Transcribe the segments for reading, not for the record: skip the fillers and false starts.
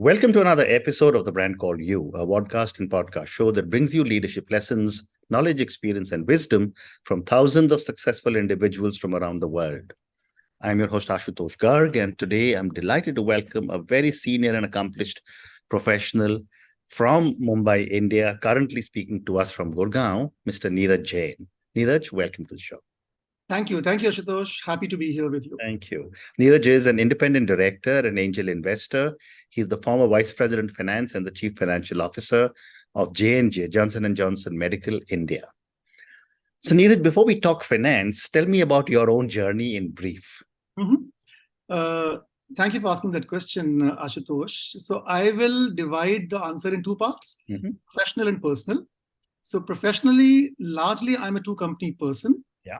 Welcome to another episode of The Brand Called You, a podcast and podcast show that brings you leadership lessons, knowledge, experience, and wisdom from thousands of successful individuals from around the world. I'm your host, Ashutosh Garg, and today I'm delighted to welcome a very senior and accomplished professional from Mumbai, India, currently speaking to us from Gurgaon, Mr. Neeraj Jain. Neeraj, welcome to the show. Thank you. Thank you, Ashutosh. Happy to be here with you. Thank you. Neeraj is an independent director and angel investor. He's the former Vice President Finance and the Chief Financial Officer of J&J, Johnson & Johnson Medical India. So Neeraj, before we talk finance, tell me about your own journey in brief. Thank you for asking that question, Ashutosh. So I will divide the answer in two parts, professional and personal. So professionally, largely, I'm a two-company person. Yeah.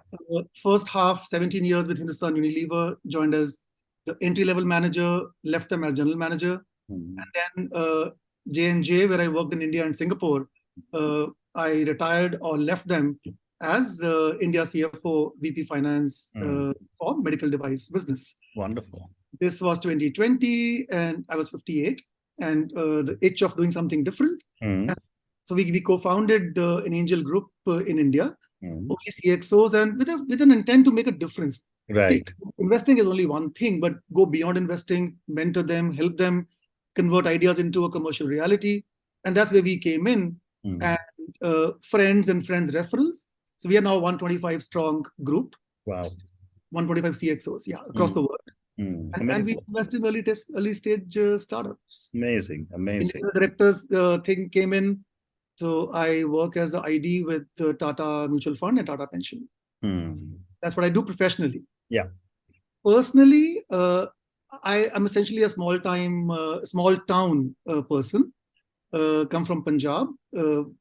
First half, 17 years with Hindustan Unilever, joined as the entry-level manager, left them as general manager. And then J&J, where I worked in India and Singapore, I retired or left them as India CFO, VP Finance for medical device business. Wonderful. This was 2020 and I was 58 and the itch of doing something different. So we co-founded an angel group in India, only CXOs, and with an intent to make a difference. Right. See, investing is only one thing, but go beyond investing, mentor them, help them convert ideas into a commercial reality. And that's where we came in, and friends referrals. So we are now 125 strong group. Wow. 125 CXOs, across the world. And we invest in early stage startups. Amazing. The directors thing came in. So I work as an ID with the Tata Mutual Fund and Tata Pension. That's what I do professionally. Yeah. Personally, I am essentially a small town person. Come from Punjab,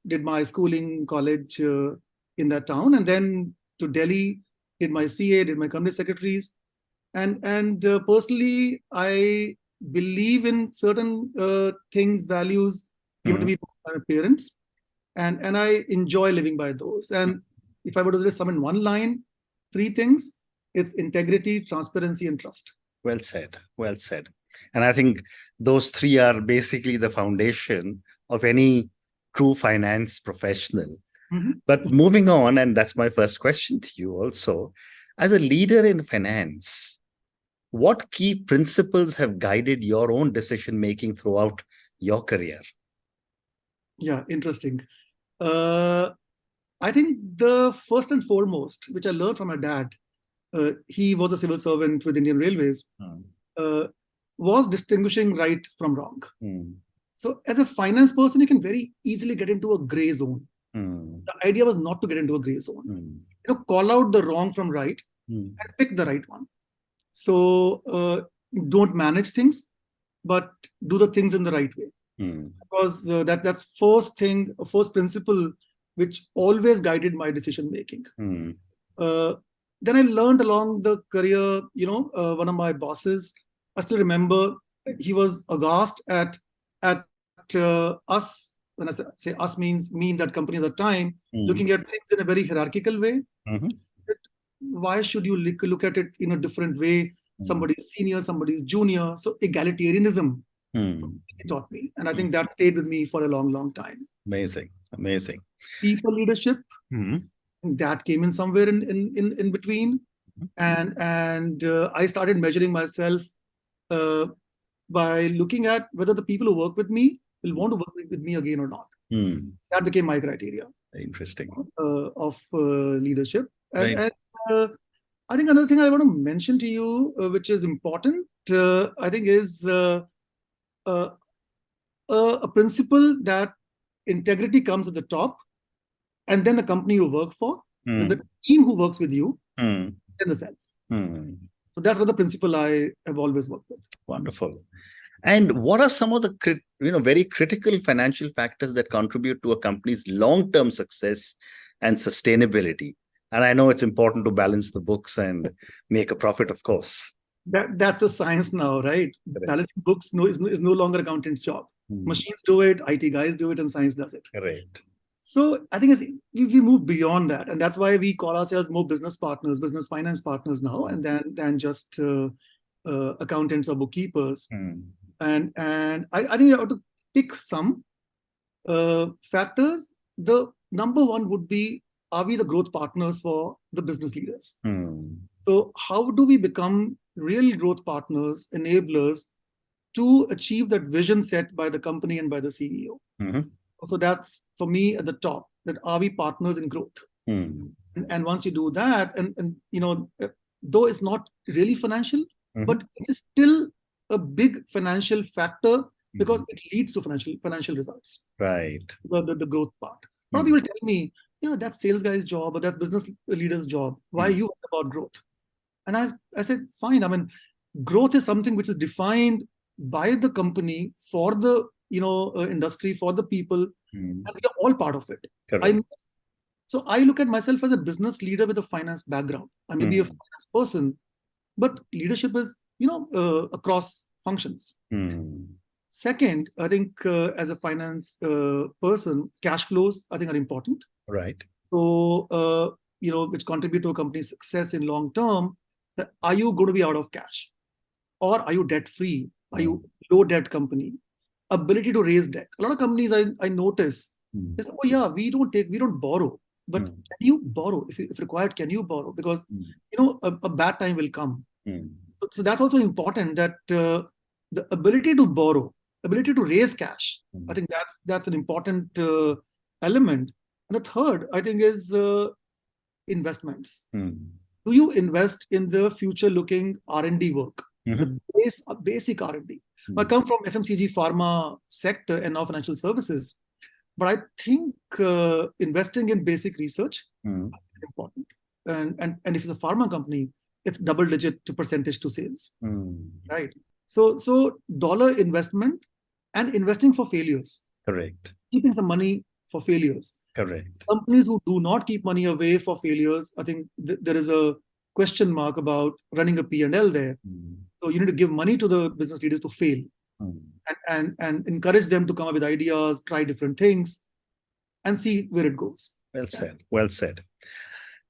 did my schooling, college in that town, and then to Delhi, did my CA, did my company secretaries. And personally, I believe in certain things, values given to me by my parents. And I enjoy living by those. And if I were to just sum in one line, three things, it's integrity, transparency, and trust. Well said. Well said. And I think those three are basically the foundation of any true finance professional. But moving on, and that's my first question to you also, as a leader in finance, what key principles have guided your own decision-making throughout your career? Yeah, interesting. I think the first and foremost, which I learned from my dad, he was a civil servant with Indian Railways, was distinguishing right from wrong. So as a finance person, you can very easily get into a gray zone. The idea was not to get into a gray zone. Call out the wrong from right and pick the right one. So don't manage things, but do the things in the right way. Because that's first principle which always guided my decision making. Then I learned along the career, one of my bosses, I still remember, he was aghast at us. When I say us, mean that company at the time, looking at things in a very hierarchical way. Why should you look at it in a different way? Somebody is senior, somebody is junior. So egalitarianism, he taught me. And I think that stayed with me for a long, long time. Amazing. People leadership, that came in somewhere in between. And I started measuring myself by looking at whether the people who work with me will want to work with me again or not. That became my criteria. Interesting. Of leadership. And I think another thing I want to mention to you, which is important, I think is a principle that integrity comes at the top, and then the company you work for, and the team who works with you, and the self. So that's what the principle I have always worked with. Wonderful. And what are some of the very critical financial factors that contribute to a company's long-term success and sustainability? And I know it's important to balance the books and make a profit, of course. That's the science now, right? Balancing books is no longer accountant's job. Machines do it, IT guys do it, and science does it. Correct. So I think we move beyond that. And that's why we call ourselves more business partners, business finance partners now, and than just accountants or bookkeepers. And I think you have to pick some factors. The number one would be, are we the growth partners for the business leaders? So how do we become real growth partners, enablers to achieve that vision set by the company and by the CEO? So that's for me at the top, that are we partners in growth? And once you do that, and though it's not really financial, but it is still a big financial factor because it leads to financial results. Right. The growth part. A lot of people tell me, that's sales guy's job or that's business leader's job. Why are you worried about growth? And I said, fine. I mean, growth is something which is defined by the company for the industry, for the people, and we are all part of it. So I look at myself as a business leader with a finance background. I may be a finance person, but leadership is across functions. Second, I think as a finance person, cash flows I think are important. Right. So which contribute to a company's success in long term. That are you going to be out of cash, or are you debt free? Are you low debt company? Ability to raise debt. A lot of companies I notice, they say, oh yeah, we don't borrow. But can you borrow? If required, can you borrow? Because a bad time will come. So that's also important, that the ability to borrow, ability to raise cash. I think that's an important element. And the third, I think, is investments. Do you invest in the future-looking R&D work, the basic R&D? I come from FMCG pharma sector and now financial services. But I think investing in basic research is important. And if it's a pharma company, it's double-digit percentage to sales, right? So dollar investment and investing for failures. Correct. Keeping some money for failures. Correct. Companies who do not keep money away for failures, I think there is a question mark about running a P&L there. So you need to give money to the business leaders to fail. And encourage them to come up with ideas, try different things, and see where it goes. Well said. Well said.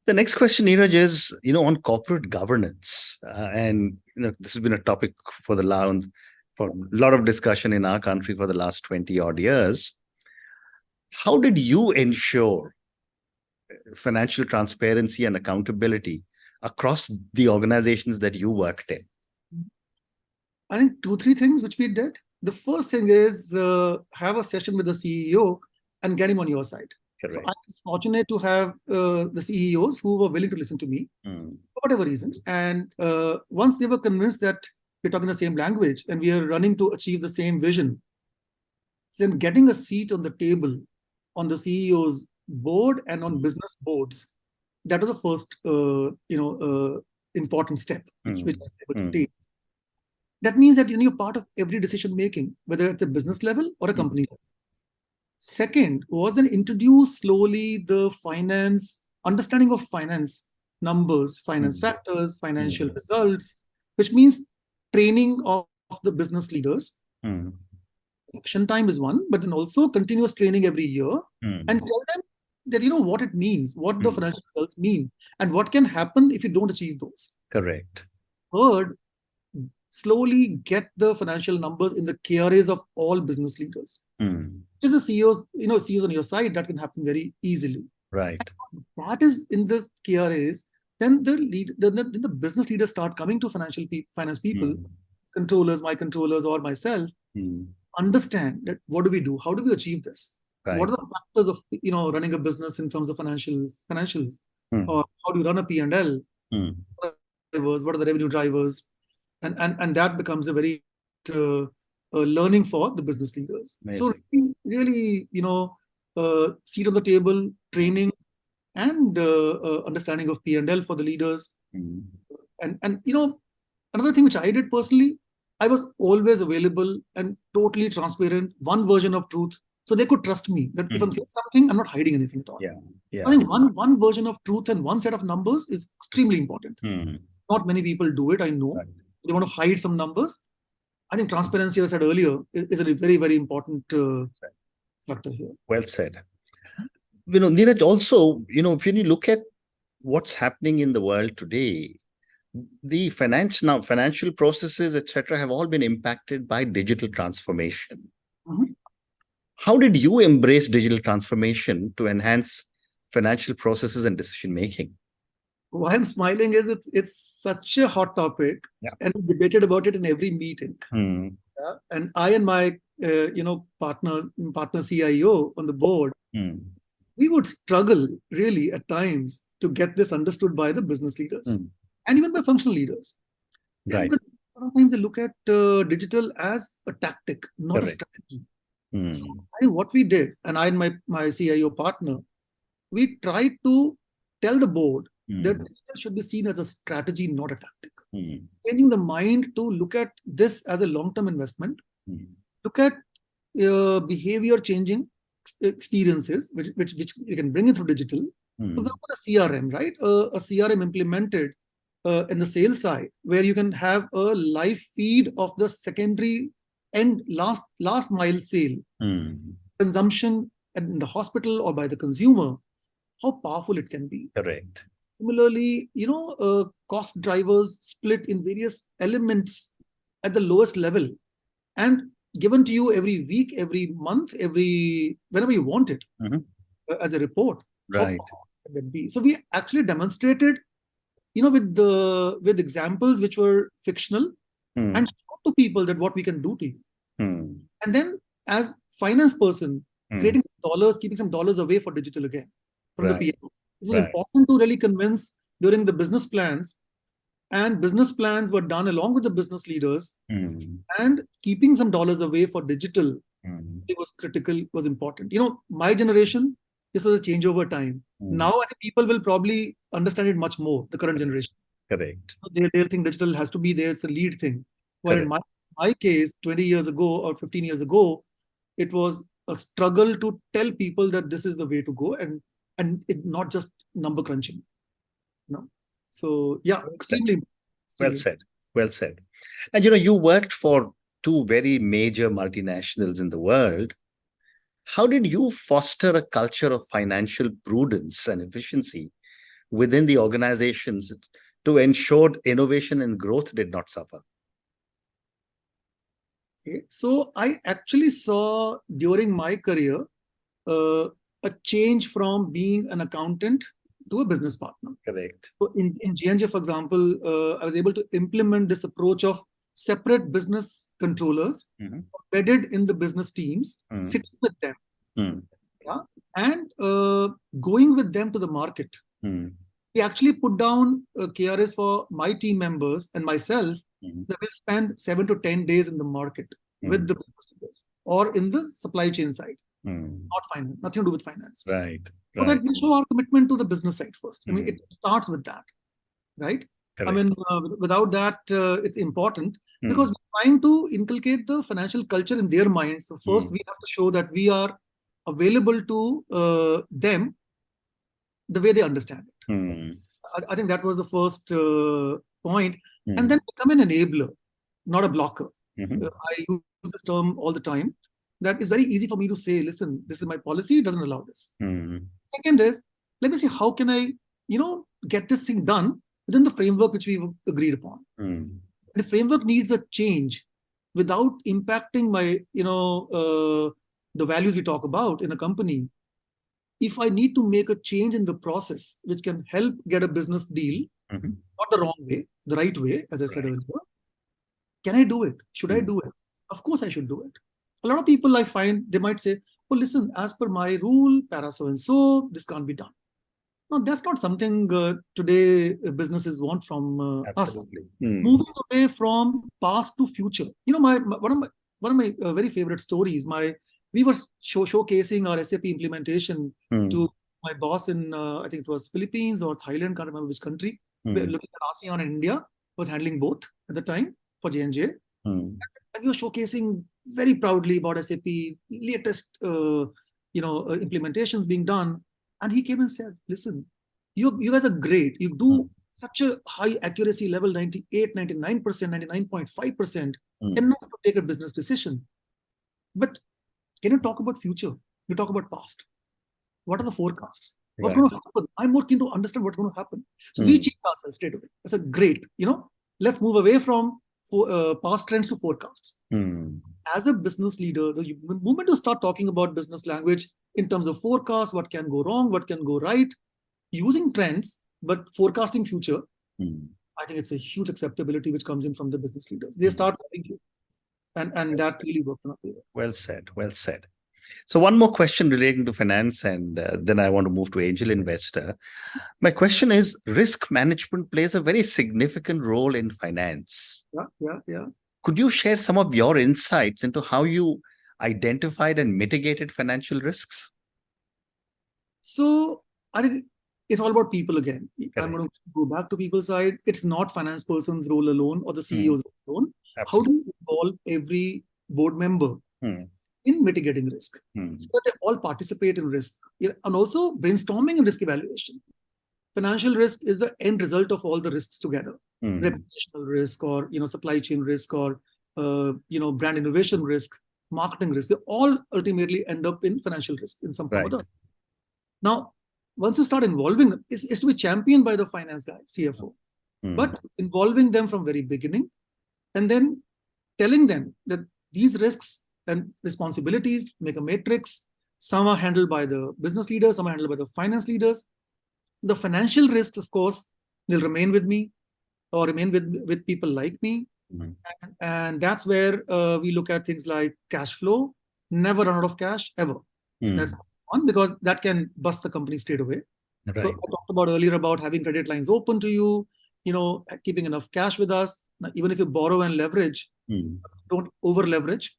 The next question, Neeraj, is on corporate governance, and this has been a topic for a lot of discussion in our country for the last 20 odd years. How did you ensure financial transparency and accountability across the organizations that you worked in? I think 2-3 things which we did. The first thing is have a session with the CEO and get him on your side. Correct. So I was fortunate to have the CEOs who were willing to listen to me for whatever reason. And once they were convinced that we're talking the same language and we are running to achieve the same vision, then getting a seat on the table on the CEO's board and on business boards, that was the first important step which I was able to take. That means that you're part of every decision making, whether at the business level or a company level. Second was then introduce slowly the understanding of finance numbers, finance factors, financial results, which means training of the business leaders. Action time is one, but then also continuous training every year, and tell them that what it means, what the financial results mean, and what can happen if you don't achieve those. Correct. Third, slowly get the financial numbers in the KRAs of all business leaders. If the CEOs on your side, that can happen very easily. Right. And that is in the KRAs, then the business leaders start coming to finance people, controllers, my controllers, or myself, understand that what do we do? How do we achieve this? Right. What are the factors of running a business in terms of financials, or how do you run a P&L? What are the revenue drivers? And that becomes a very learning for the business leaders. Amazing. So really, seat on the table, training, and understanding of P&L for the leaders. And another thing which I did personally, I was always available and totally transparent, one version of truth, so they could trust me that if I'm saying something, I'm not hiding anything at all. Yeah. I think one version of truth and one set of numbers is extremely important. Not many people do it, I know. Right. They want to hide some numbers. I think transparency, as I said earlier, is a very, very important factor here. Well said. Neeraj, also, if you look at what's happening in the world today, the financial processes, etc., have all been impacted by digital transformation. Mhm. How did you embrace digital transformation to enhance financial processes and decision making? Why I'm smiling is it's such a hot topic, Yeah. and we debated about it in every meeting. Yeah? And I and my partner CIO on the board, we would struggle really at times to get this understood by the business leaders and even by functional leaders. Yeah, Right. because a lot of times they look at digital as a tactic, not Correct. a strategy. So I think what we did, and I and my CIO partner, we tried to tell the board that digital should be seen as a strategy, not a tactic. Changing the mind to look at this as a long-term investment, look at behavior changing experiences, which you can bring in through digital. For example, a CRM, right? A CRM implemented in the sales side, where you can have a live feed of the secondary and last mile sale consumption in the hospital or by the consumer, how powerful it can be. Correct. Similarly, cost drivers split in various elements at the lowest level and given to you every week, every month, whenever you want it as a report. Right. How powerful can that be? So we actually demonstrated, with examples which were fictional and showed to people that what we can do to you. And then as finance person, creating some dollars, keeping some dollars away for digital again from the PL. It was important to really convince during the business plans, and business plans were done along with the business leaders, and keeping some dollars away for digital, it was critical, was important. My generation, this was a changeover time. Now I think people will probably understand it much more, the current generation. Correct. They'll think digital has to be there, it's the lead thing. While in my case, 20 years ago or 15 years ago, it was a struggle to tell people that this is the way to go, and it not just number crunching. So yeah, extremely. Well said. Well said. And you worked for two very major multinationals in the world. How did you foster a culture of financial prudence and efficiency within the organizations to ensure innovation and growth did not suffer? Okay. So I actually saw during my career a change from being an accountant to a business partner. Correct. So in J&J, for example, I was able to implement this approach of separate business controllers embedded in the business teams, sitting with them, and going with them to the market. We actually put down KRS for my team members and myself that will spend 7 to 10 days in the market with the business leaders or in the supply chain side, not finance, nothing to do with finance. Right. So that we show our commitment to the business side first. I mean, it starts with that, right? Correct. I mean, without that, it's important because we're trying to inculcate the financial culture in their minds. So first, we have to show that we are available to them the way they understand it. I think that was the first point. And then become an enabler, not a blocker. I use this term all the time. That is very easy for me to say, listen, this is my policy, it doesn't allow this. Second is, let me see, how can I, get this thing done within the framework which we've agreed upon. The framework needs a change without impacting my, the values we talk about in a company. If I need to make a change in the process, which can help get a business deal, not the wrong way, the right way, as I said earlier, can I do it? Should I do it? Of course I should do it. A lot of people I find, they might say, oh, listen, as per my rule, para so-and-so, this can't be done. No, that's not something today businesses want from us. Moving away from past to future. One of my very favorite stories, we were showcasing our SAP implementation to my boss in, I think it was Philippines or Thailand, can't remember which country. We're looking at ASEAN and India, was handling both at the time for J&J. And we were showcasing very proudly about SAP, latest implementations being done. And he came and said, listen, you guys are great. You do such a high accuracy level, 98, 99%, 99.5%, enough to take a business decision. But can you talk about future? You talk about past. What are the forecasts? What's Right. going to happen? I'm more keen to understand what's going to happen. So we change ourselves straight away. That's a great, let's move away from past trends to forecasts. As a business leader, the moment you start talking about business language in terms of forecast, what can go wrong, what can go right, using trends, but forecasting future, I think it's a huge acceptability which comes in from the business leaders. They start loving you. And that really worked in our favor. Well said. Well said. So one more question relating to finance, and then I want to move to angel investor. My question is, risk management plays a very significant role in finance. Yeah. Could you share some of your insights into how you identified and mitigated financial risks? So I think it's all about people again. Correct. I'm going to go back to people's side. It's not finance person's role alone or the CEO's role alone. Absolutely. How do you involve every board member in mitigating risk so that they all participate in risk, and also brainstorming and risk evaluation? Financial risk is the end result of all the risks together. Reputational risk, or supply chain risk, or brand innovation risk, marketing risk. They all ultimately end up in financial risk in some form or other. Now, once you start involving them, it's to be championed by the finance guy, CFO, but involving them from very beginning, and then telling them that these risks and responsibilities make a matrix. Some are handled by the business leaders, some are handled by the finance leaders. The financial risks, of course, will remain with me or remain with people like me. And that's where we look at things like cash flow, never run out of cash, ever. That's one, because that can bust the company straight away. Right. So I talked about earlier about having credit lines open to you, keeping enough cash with us. Now, even if you borrow and leverage, don't over leverage.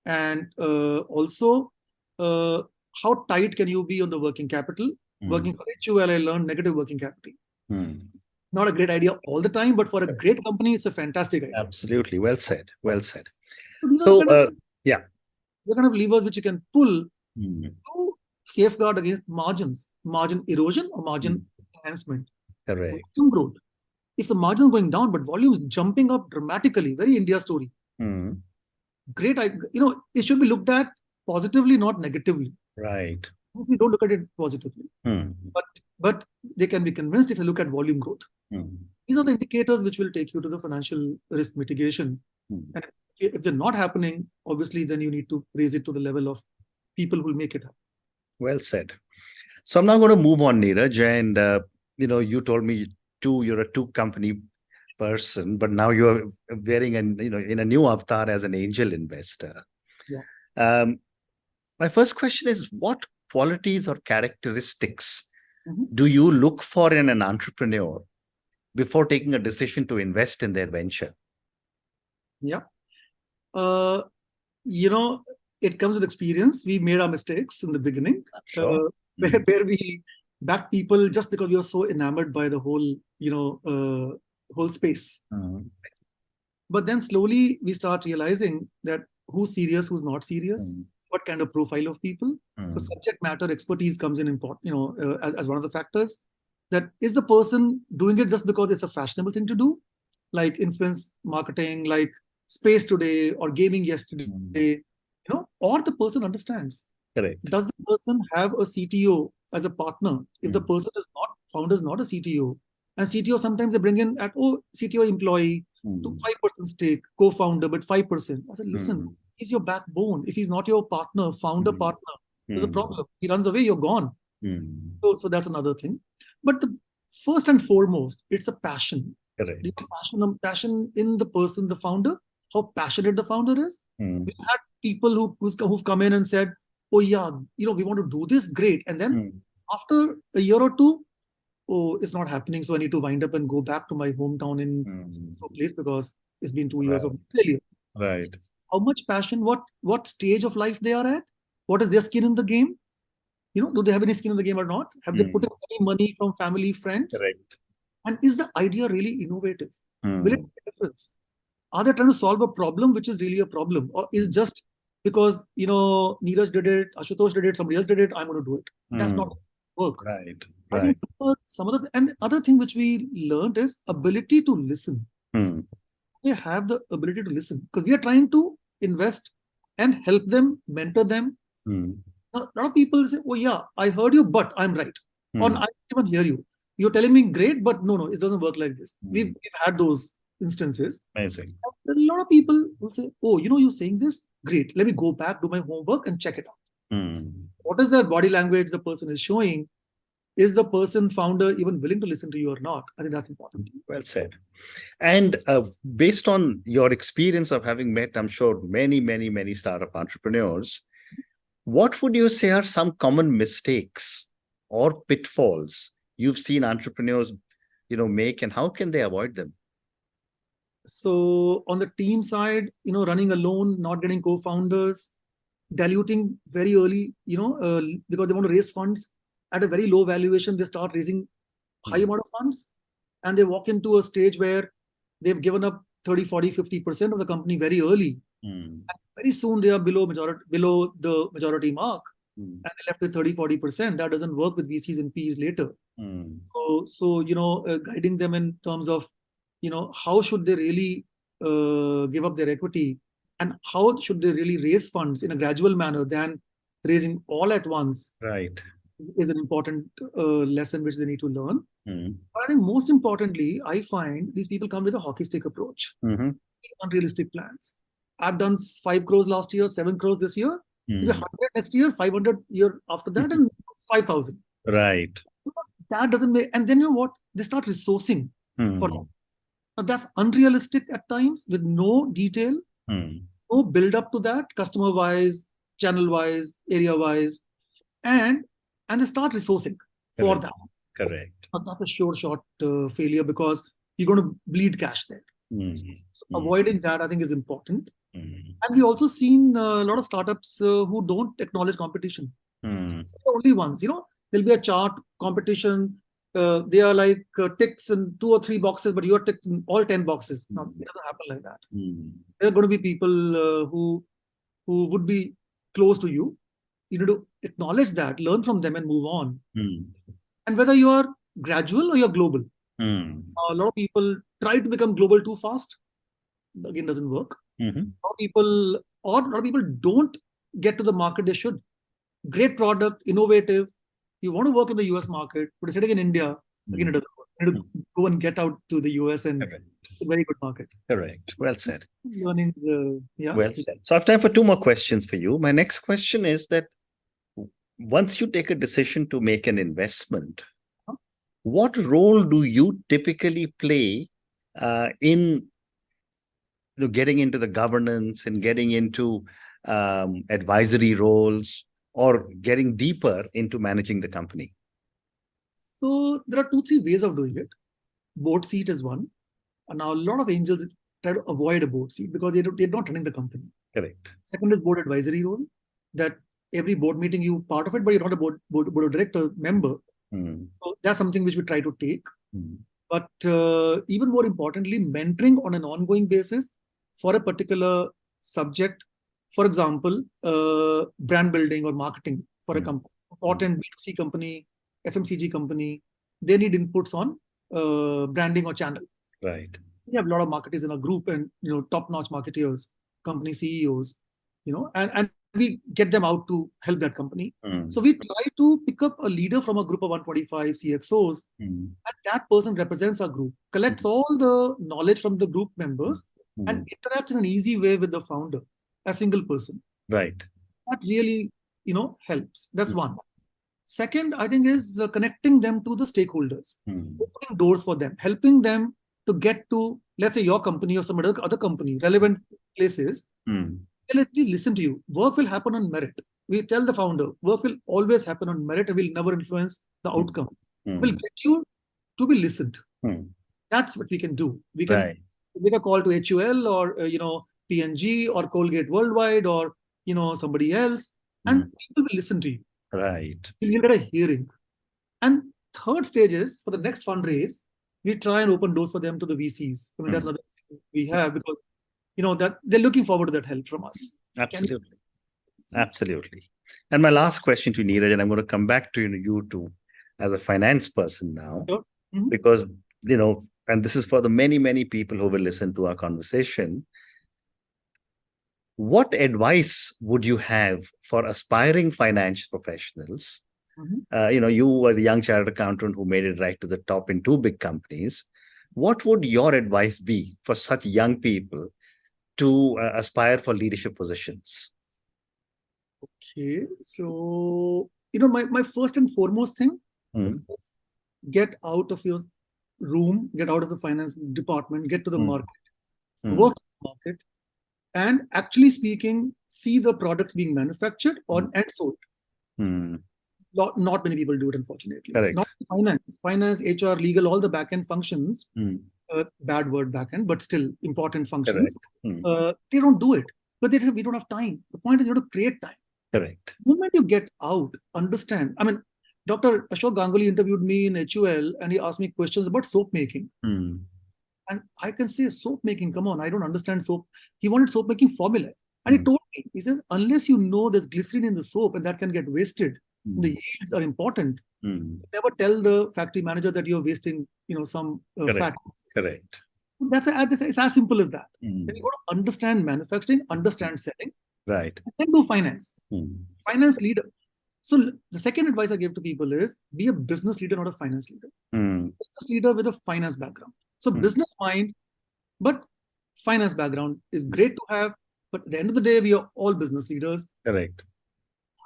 And also, how tight can you be on the working capital? Working for HUL, I learned negative working capital. Not a great idea all the time, but for a great company, it's a fantastic idea. Absolutely. Well said. Well said. So, these are kind of levers which you can pull to safeguard against margin erosion or margin enhancement. Correct. Volume growth. If the margin is going down, but volume is jumping up dramatically, very India story. Great. It should be looked at positively, not negatively. Right. See, don't look at it positively. But they can be convinced if you look at volume growth. These are the indicators which will take you to the financial risk mitigation. And if they're not happening, obviously, then you need to raise it to the level of people who will make it happen. Well said. So I'm now going to move on, Neeraj. And, you told me you're a two-company person, but now you're wearing in a new avatar as an angel investor. Yeah. My first question is, what qualities or characteristics do you look for in an entrepreneur before taking a decision to invest in their venture? Yeah. It comes with experience. We made our mistakes in the beginning, where we backed people just because we were so enamored by the whole space. But then slowly we start realizing that who's serious, who's not serious, what kind of profile of people. So subject matter expertise comes in important, as one of the factors. That is the person doing it just because it's a fashionable thing to do, like influence marketing, like space today or gaming yesterday, or the person understands. Correct. Does the person have a CTO as a partner? If the person is not, founder is not a CTO, and CTO sometimes they bring in at CTO employee to 5% stake, co-founder, but 5%. I said, listen, he's your backbone. If he's not your partner, founder partner, there's a problem. He runs away, you're gone. So that's another thing. But the first and foremost, it's a passion. Correct. Passion in the person, the founder, how passionate the founder is. We've had people who've come in and said, oh yeah, we want to do this, great. And then after a year or two, it's not happening. So I need to wind up and go back to my hometown in so late because it's been 2 years of failure. Right. So how much passion, what stage of life they are at, what is their skin in the game? Do they have any skin in the game or not? Have they put in any money from family, friends? Correct. And is the idea really innovative? Will it make a difference? Are they trying to solve a problem which is really a problem? Or is it just because, Neeraj did it, Ashutosh did it, somebody else did it, I'm going to do it? That's not work. Right. I think and other thing which we learned is ability to listen. They have the ability to listen because we are trying to invest and help them, mentor them. A lot of people say, oh yeah, I heard you, but I'm right. Or I even hear you. You're telling me great, but no, it doesn't work like this. We've had those instances. Amazing. A lot of people will say, oh, you're saying this? Great. Let me go back, do my homework and check it out. What is the body language the person is showing? Is the person founder even willing to listen to you or not? I think that's important. Well said. And based on your experience of having met, I'm sure, many startup entrepreneurs, what would you say are some common mistakes or pitfalls you've seen entrepreneurs, make, and how can they avoid them? So on the team side, running alone, not getting co-founders, diluting very early, because they want to raise funds at a very low valuation, they start raising high amount of funds, and they walk into a stage where they've given up 30, 40, 50% of the company very early. And very soon they are below the majority mark, and they're left with 30, 40%. That doesn't work with VCs and PEs later. So guiding them in terms of, how should they really give up their equity, and how should they really raise funds in a gradual manner than raising all at once, right, is an important lesson which they need to learn. But I think most importantly, I find these people come with a hockey stick approach, unrealistic plans. I've done 5 crores last year, 7 crores this year, 100 next year, 500 year after that, and 5,000. Right. That doesn't make, and then what? They start resourcing for that. Now that's unrealistic at times, with no detail, no build up to that, customer wise, channel wise, area wise, and they start resourcing for that. Correct. Now that's a sure shot failure, because you're going to bleed cash there. So avoiding that, I think, is important. And we also seen a lot of startups who don't acknowledge competition. They're the only ones, there'll be a chart competition. They are like ticks in 2 or 3 boxes, but you're ticking all 10 boxes. Now, it doesn't happen like that. There are going to be people who would be close to you. You need to acknowledge that, learn from them, and move on. And whether you are gradual or you're global. A lot of people try to become global too fast. Again, doesn't work. A lot of people don't get to the market they should. Great product, innovative. You want to work in the US market, but sitting in India, again, it doesn't work. You need to go and get out to the US, and it's a very good market. Correct. Well said. Learnings, yeah. Well said. So I have time for 2 more questions for you. My next question is that once you take a decision to make an investment, what role do you typically play in getting into the governance and getting into advisory roles, or getting deeper into managing the company? So there are 2, 3 ways of doing it. Board seat is one. And now a lot of angels try to avoid a board seat because they're not running the company. Correct. Second is board advisory role, that every board meeting you part of it, but you're not a board of director member. So that's something which we try to take. But even more importantly, mentoring on an ongoing basis for a particular subject. For example, brand building or marketing for a company, important B2C company, FMCG company, they need inputs on branding or channel. Right. We have a lot of marketers in our group, and top-notch marketers, company CEOs, and we get them out to help that company. So we try to pick up a leader from a group of 125 CXOs, and that person represents our group, collects all the knowledge from the group members, and interacts in an easy way with the founder, a single person. Right. That really, helps. That's one. Second, I think, is connecting them to the stakeholders, opening doors for them, helping them to get to, let's say, your company or some other company, relevant places. They'll actually listen to you. Work will happen on merit. We tell the founder, work will always happen on merit and will never influence the outcome. We'll get you to be listened. That's what we can do. We can make a call to HUL or, P&G or Colgate Worldwide or, somebody else, and people will listen to you. Right. You'll get a hearing. And third stage is, for the next fundraise, we try and open doors for them to the VCs. I mean, that's another thing we have, because, that they're looking forward to that help from us. Absolutely. Absolutely. And my last question to Neeraj, and I'm going to come back to you too, as a finance person now, because, and this is for the many people who will listen to our conversation. What advice would you have for aspiring finance professionals You were the young chartered accountant who made it right to the top in 2 big companies. What would your advice be for such young people to aspire for leadership positions? Okay, so my first and foremost thing, is get out of your room, get out of the finance department, get to the market, work in the market, and actually speaking, see the products being manufactured and sold. Not many people do it, unfortunately. Correct. Not finance, HR, legal, all the back-end functions. Bad word back-end, but still important functions. They don't do it, but they say we don't have time. The point is you have to create time. Correct. The moment you get out, understand. I mean, Dr. Ashok Ganguly interviewed me in HUL and he asked me questions about soap making. And I can say soap making, come on, I don't understand soap. He wanted soap making formula. And he told me, he says, unless you know there's glycerin in the soap and that can get wasted, the yields are important. Never tell the factory manager that you're wasting, some fat. Correct. It's as simple as that. Then you got to understand manufacturing, understand selling. Right. And then do finance. Finance leader. So the second advice I give to people is be a business leader, not a finance leader. Business leader with a finance background. So business mind, but finance background is great to have. But at the end of the day, we are all business leaders. Correct.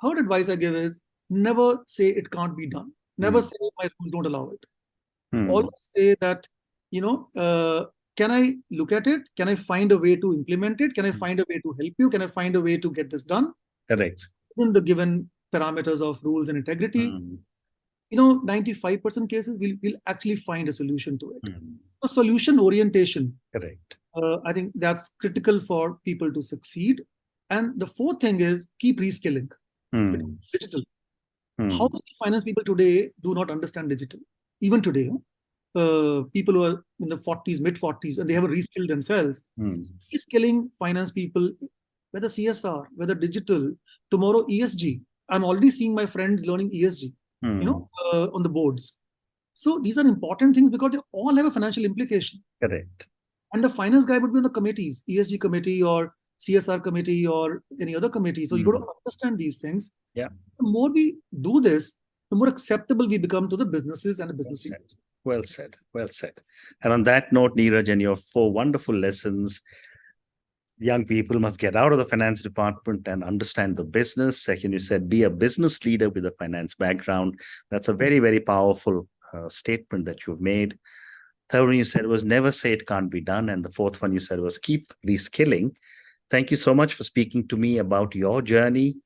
Third advice I give is never say it can't be done. Never say my rules don't allow it. Always say that, can I look at it? Can I find a way to implement it? Can I find a way to help you? Can I find a way to get this done? Correct. In the given parameters of rules and integrity. 95% cases we'll actually find a solution to it. So solution orientation. Correct. I think that's critical for people to succeed. And the fourth thing is keep reskilling. Digital. How many finance people today do not understand digital? Even today, people who are in the 40s, mid-40s, and they haven't reskilled themselves. Reskilling finance people, whether CSR, whether digital, tomorrow ESG. I'm already seeing my friends learning ESG, on the boards. So these are important things because they all have a financial implication. Correct. And the finance guy would be in the committees, ESG committee or CSR committee or any other committee. So you got to understand these things. Yeah. The more we do this, the more acceptable we become to the businesses and the business leaders. Well said. Well said. And on that note, Neeraj, and your 4 wonderful lessons, young people must get out of the finance department and understand the business. Second, you said be a business leader with a finance background. That's a very, very powerful statement that you've made. Third one you said was never say it can't be done. And the fourth one you said was keep reskilling. Thank you so much for speaking to me about your journey.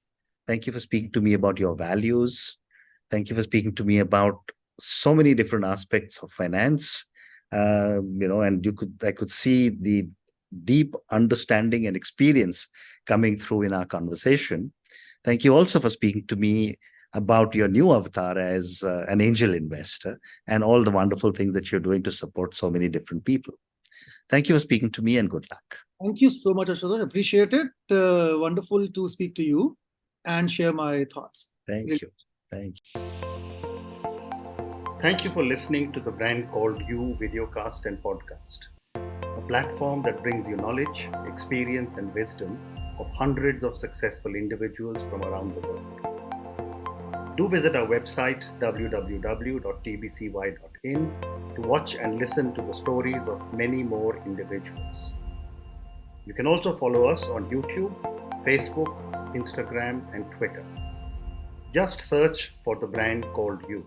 Thank you for speaking to me about your values. Thank you for speaking to me about so many different aspects of finance. And I could see the deep understanding and experience coming through in our conversation. Thank you also for speaking to me about your new avatar as an angel investor and all the wonderful things that you're doing to support so many different people. Thank you for speaking to me and good luck. Thank you so much, Ashutosh. Appreciate it. Wonderful to speak to you and share my thoughts. Thank you. Thank you. Thank you for listening to the Brand Called You videocast and podcast, a platform that brings you knowledge, experience, and wisdom of hundreds of successful individuals from around the world. Do visit our website www.tbcy.in to watch and listen to the stories of many more individuals. You can also follow us on YouTube, Facebook, Instagram, and Twitter. Just search for the Brand Called You.